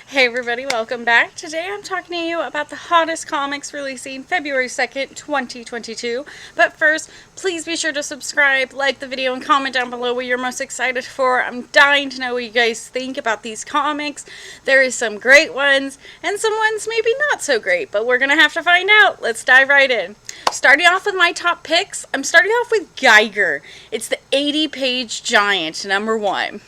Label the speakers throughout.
Speaker 1: Hey everybody, welcome back. Today I'm talking to you about the hottest comics releasing February 2nd, 2022. But first, please be sure to subscribe, like the video, and comment down below what you're most excited for. I'm dying to know what you guys think about these comics. There is some great ones, and some ones maybe not so great, but we're gonna have to find out. Let's dive right in. Starting off with my top picks, I'm starting off with Geiger. It's the 80-page giant, number one.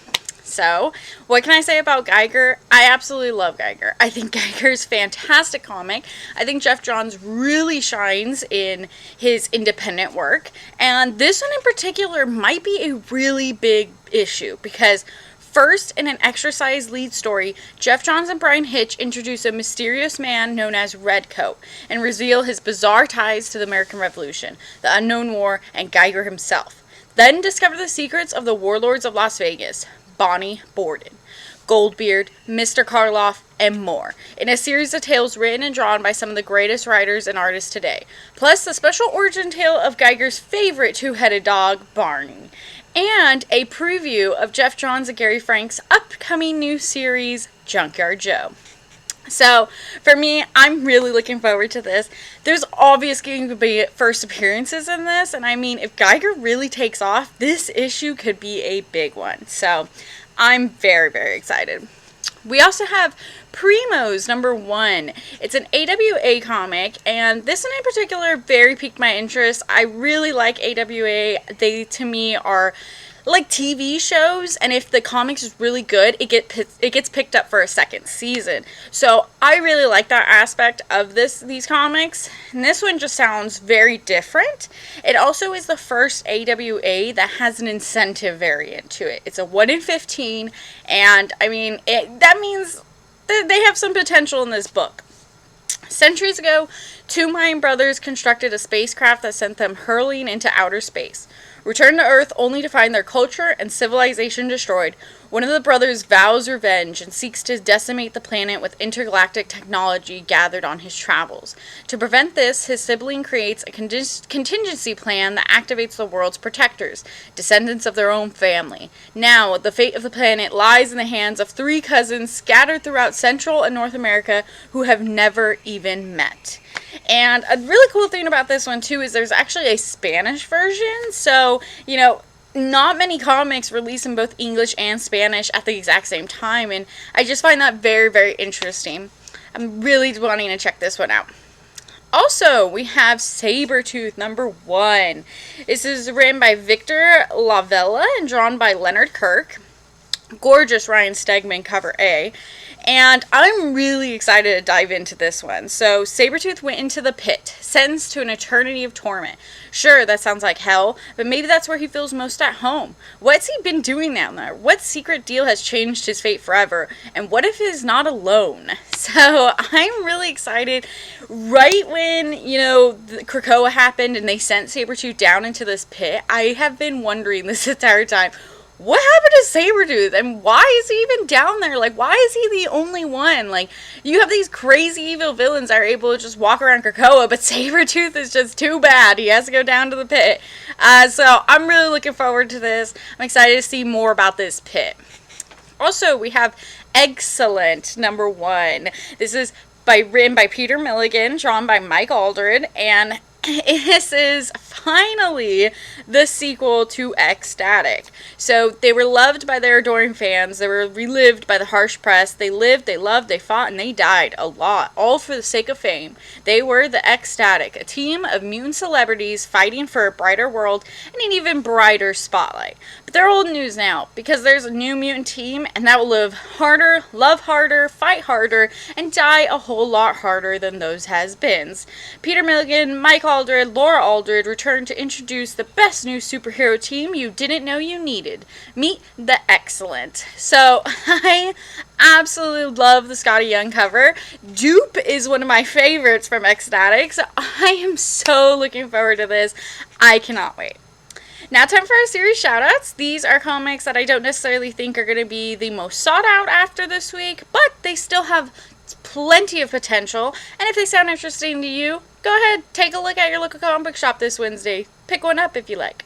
Speaker 1: So, what can I say about Geiger? I absolutely love Geiger. I think Geiger's a fantastic comic. I think Geoff Johns really shines in his independent work. And this one in particular might be a really big issue because first, in an extra-sized lead story, Geoff Johns and Brian Hitch introduce a mysterious man known as Redcoat and reveal his bizarre ties to the American Revolution, the Unknown War, and Geiger himself. Then discover the secrets of the warlords of Las Vegas, Bonnie Borden, Goldbeard, Mr. Karloff, and more, in a series of tales written and drawn by some of the greatest writers and artists today. Plus, the special origin tale of Geiger's favorite two-headed dog, Barney. And a preview of Geoff Johns and Gary Frank's upcoming new series, Junkyard Joe. So, for me, I'm really looking forward to this. There's obviously going to be first appearances in this, and I mean, if Geiger really takes off, this issue could be a big one. So, I'm very, very excited. We also have Primos Number One. It's an AWA comic, and this one in particular very piqued my interest. I really like AWA. They, to me, are like TV shows, and if the comics is really good, it gets picked up for a second season. So I really like that aspect of these comics, and this one just sounds very different. It also is the first AWA that has an incentive variant to it. It's a 1 in 15, and I mean, that means that they have some potential in this book. Centuries ago, two Mayan brothers constructed a spacecraft that sent them hurling into outer space. Returned to Earth only to find their culture and civilization destroyed, one of the brothers vows revenge and seeks to decimate the planet with intergalactic technology gathered on his travels. To prevent this, his sibling creates a contingency plan that activates the world's protectors, descendants of their own family. Now, the fate of the planet lies in the hands of three cousins scattered throughout Central and North America who have never even met. And a really cool thing about this one, too, is there's actually a Spanish version. So, not many comics release in both English and Spanish at the exact same time. And I just find that very, very interesting. I'm really wanting to check this one out. Also, we have Sabretooth Number One. This is written by Victor Lavella and drawn by Leonard Kirk. Gorgeous Ryan Stegman cover A. And I'm really excited to dive into this one. So, Sabretooth went into the pit, sentenced to an eternity of torment. Sure, that sounds like hell, but maybe that's where he feels most at home. What's he been doing down there? What secret deal has changed his fate forever? And what if he's not alone? So, I'm really excited. Right when, the Krakoa happened and they sent Sabretooth down into this pit, I have been wondering this entire time, what happened to Sabretooth, and why is he even down there? Like, why is he the only one? Like, you have these crazy evil villains that are able to just walk around Krakoa, but Sabretooth is just too bad. He has to go down to the pit. So, I'm really looking forward to this. I'm excited to see more about this pit. Also, we have X-Cellent Number One. This is written by Peter Milligan, drawn by Mike Aldred, and this is finally the sequel to X-Static. So they were loved by their adoring fans. They were relived by the harsh press. They lived, they loved, they fought, and they died a lot, all for the sake of fame. They were the X-Static, a team of mutant celebrities fighting for a brighter world and an even brighter spotlight. But they're old news now, because there's a new mutant team, and that will live harder, love harder, fight harder, and die a whole lot harder than those has-beens. Peter Milligan, Mike Aldred, Laura Aldred returned to introduce the best new superhero team you didn't know you needed. Meet the X-Cellent. So, I absolutely love the Scotty Young cover. Dupe is one of my favorites from X-Static, so I am so looking forward to this. I cannot wait. Now, time for our series shoutouts. These are comics that I don't necessarily think are going to be the most sought out after this week, but they still have plenty of potential, and if they sound interesting to you, go ahead, take a look at your local comic book shop this Wednesday. Pick one up if you like.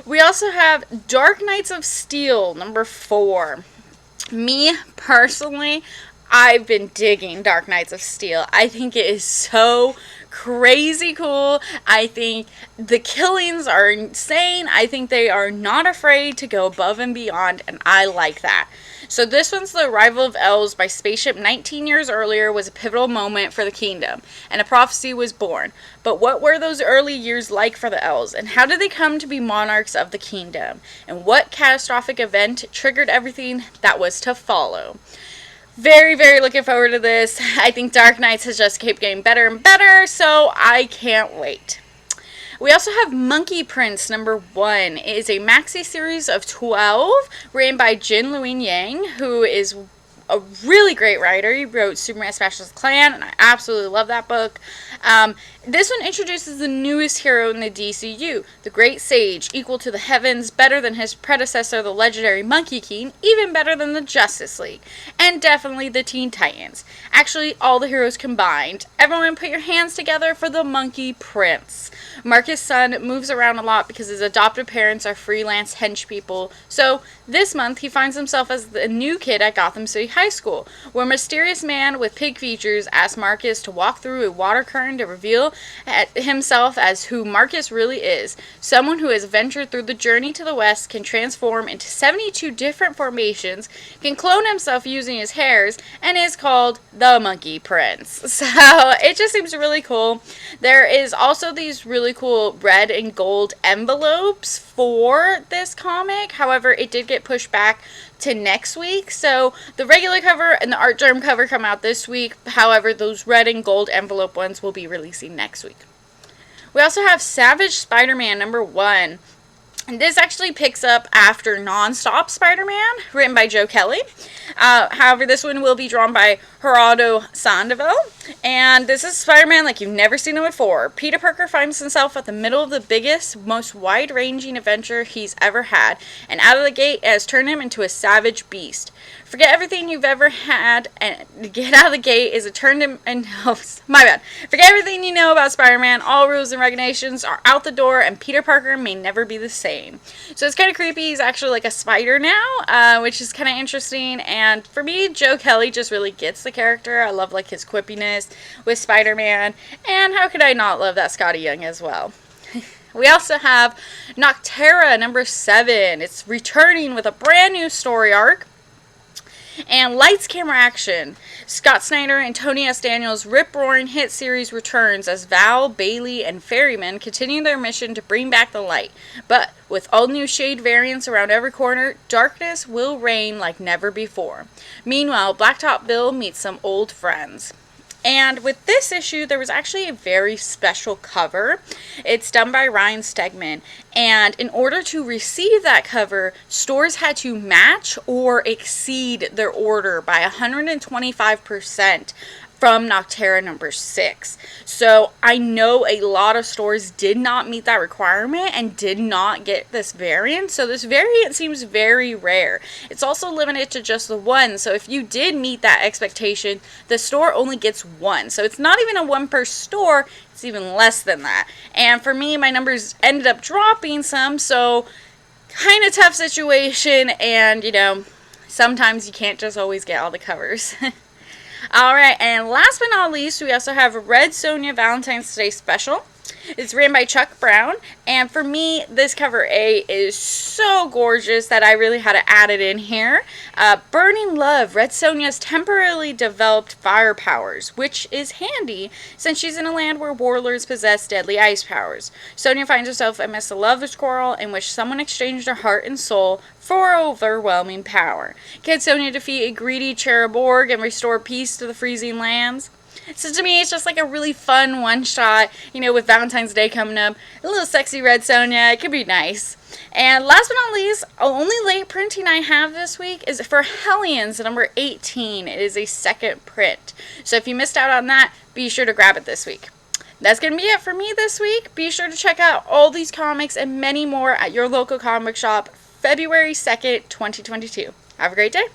Speaker 1: We also have Dark Knights of Steel, number 4. Me, personally, I've been digging Dark Knights of Steel. I think it is so crazy cool. I think the killings are insane. I think they are not afraid to go above and beyond, and I like that. So this one's the arrival of elves by spaceship 19 years earlier was a pivotal moment for the kingdom, and a prophecy was born. But what were those early years like for the elves, and how did they come to be monarchs of the kingdom? And what catastrophic event triggered everything that was to follow? Very, very looking forward to this. I think Dark Knights has just kept getting better and better, so I can't wait. We also have Monkey Prince Number One. It is a maxi series of 12 written by Jin Luen Yang, who is a really great writer. He wrote Superman Specialist Clan, and I absolutely love that book. This one introduces the newest hero in the DCU, the Great Sage, equal to the heavens, better than his predecessor, the legendary Monkey King, even better than the Justice League, and definitely the Teen Titans. Actually, all the heroes combined. Everyone put your hands together for the Monkey Prince. Marcus' son moves around a lot because his adoptive parents are freelance hench people, so this month he finds himself as the new kid at Gotham City High School, where a mysterious man with pig features asks Marcus to walk through a water current to reveal himself as who Marcus really is. Someone who has ventured through the journey to the west, can transform into 72 different formations, can clone himself using his hairs, and is called the Monkey Prince. So it just seems really cool. There is also these really cool red and gold envelopes for this comic. However, it did get pushed back to next week, so the regular cover and the art germ cover come out this week. However, those red and gold envelope ones will be releasing next week. We also have Savage Spider-Man Number One, and this actually picks up after Non-Stop Spider-Man, written by Joe Kelly. However, this one will be drawn by Gerardo Sandoval. And this is Spider-Man like you've never seen him before. Peter Parker finds himself at the middle of the biggest, most wide-ranging adventure he's ever had. And out of the gate, it has turned him into a savage beast. Forget everything you've ever had, and get out of the gate is it turned him and oh, my bad. Forget everything you know about Spider-Man. All rules and regulations are out the door, and Peter Parker may never be the same. So it's kind of creepy. He's actually like a spider now, which is kind of interesting. And for me, Joe Kelly just really gets the character. I love like his quippiness with Spider-Man, and how could I not love that Scotty Young as well? We also have Nocterra Number 7. It's returning with a brand new story arc. And Lights, Camera, Action. Scott Snyder and Tony S. Daniels' rip-roaring hit series returns as Val, Bailey, and Ferryman continue their mission to bring back the light. But with all new shade variants around every corner, darkness will reign like never before. Meanwhile, Blacktop Bill meets some old friends. And with this issue, there was actually a very special cover. It's done by Ryan Stegman. And in order to receive that cover, stores had to match or exceed their order by 125% from Nocterra number 6. So I know a lot of stores did not meet that requirement and did not get this variant. So this variant seems very rare. It's also limited to just the one. So if you did meet that expectation, the store only gets one. So it's not even a one per store. It's even less than that. And for me, my numbers ended up dropping some. So kind of tough situation. And, you know, sometimes you can't just always get all the covers. Alright, and last but not least, we also have Red Sonja Valentines Day Special. It's written by Chuck Brown, and for me, this cover A is so gorgeous that I really had to add it in here. Burning Love, Red Sonja's temporarily developed fire powers, which is handy since she's in a land where warlords possess deadly ice powers. Sonja finds herself amidst a love quarrel in which someone exchanged her heart and soul for overwhelming power. Can Sonja defeat a greedy Cheruborg and restore peace to the freezing lands? So to me, it's just like a really fun one-shot, you know, with Valentine's Day coming up. A little sexy Red Sonja. It could be nice. And last but not least, only late printing I have this week is for Hellions number 18. It is a second print. So if you missed out on that, be sure to grab it this week. That's going to be it for me this week. Be sure to check out all these comics and many more at your local comic shop February 2nd, 2022. Have a great day.